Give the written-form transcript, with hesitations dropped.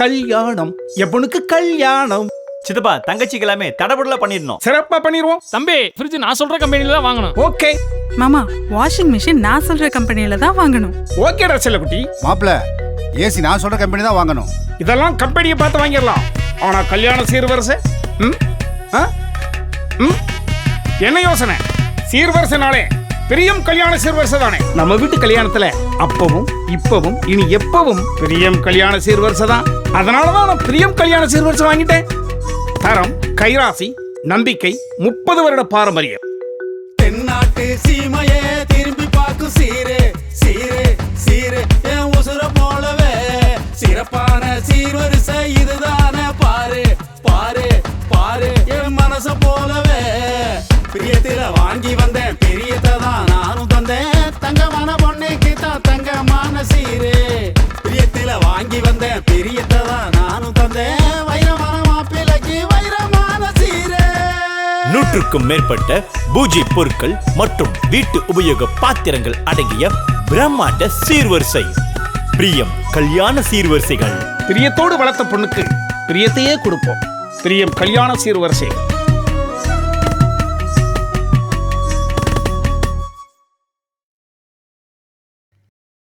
கல்யாணம் எப்பனுக்கு கல்யாணம். சித்தப்பா தங்கச்சிக்கு எல்லாமே தடபுடலா பண்ணிடணும். சிறப்பா பண்ணிடுவோம். தம்பி ஃப்ரிட்ஜ் நான் சொல்ற கம்பெனில தான் வாங்கணும். ஓகே மாமா வாஷிங் மிஷின் நான் சொல்ற கம்பெனில தான் வாங்கணும். ஓகேடா செல்லக்குட்டி. மாப்பிள்ள ஏசி நான் சொல்ற கம்பெனி தான் வாங்கணும். இதெல்லாம் கம்பெனியை பார்த்து வாங்கிடலாம். ஆனா கல்யாண சீர்வரிசை என்ன யோசனை? சீர்வரிசைனாலே பிரியம் கல்யாண சீர்வரிசை தானே. நம்ம வீட்டு கல்யாணத்துல அப்பவும் இப்பவும் இனி எப்பவும் பிரியம் கல்யாண சீர்வரிசை தான். அதனாலதான் நான் பிரியம் கல்யாண சீர்வரிசை வாங்கிட்டேன். தரம், கைராசி, நம்பிக்கை, 30 வருட பாரம்பரியம். தென்னாட்டு சீமையே திரும்பி பார்க்கும் சீரே சீரே சீரே என் உசுர போலவே சிறப்பான சீர்வரிசை இதுதானே பாரு பாரு பாரு என் மனச போலவே பிரியத்தில வாங்கி வந்தேன் பிரியத்தை தான் நானும் தந்தேன் தங்கமான பொண்ணுக்கு தான் தங்கமான சீரே பிரியத்தில வாங்கி வந்தேன் பிரியத்தை தான் நானும் தந்தேன் வைரமான மாப்பிள்ளைக்கு வைரமான சீரே. 100க்கும் மேற்பட்ட பூஜை பொருட்கள் மற்றும் வீட்டு உபயோக பாத்திரங்கள் அடங்கிய பிரம்மாண்ட சீர்வரிசை பிரியம் கல்யாண சீர்வரிசைகள். பிரியத்தோடு வளர்த்த பொண்ணுக்கு பிரியத்தையே கொடுப்போம். பிரியம் கல்யாண சீர்வரிசை.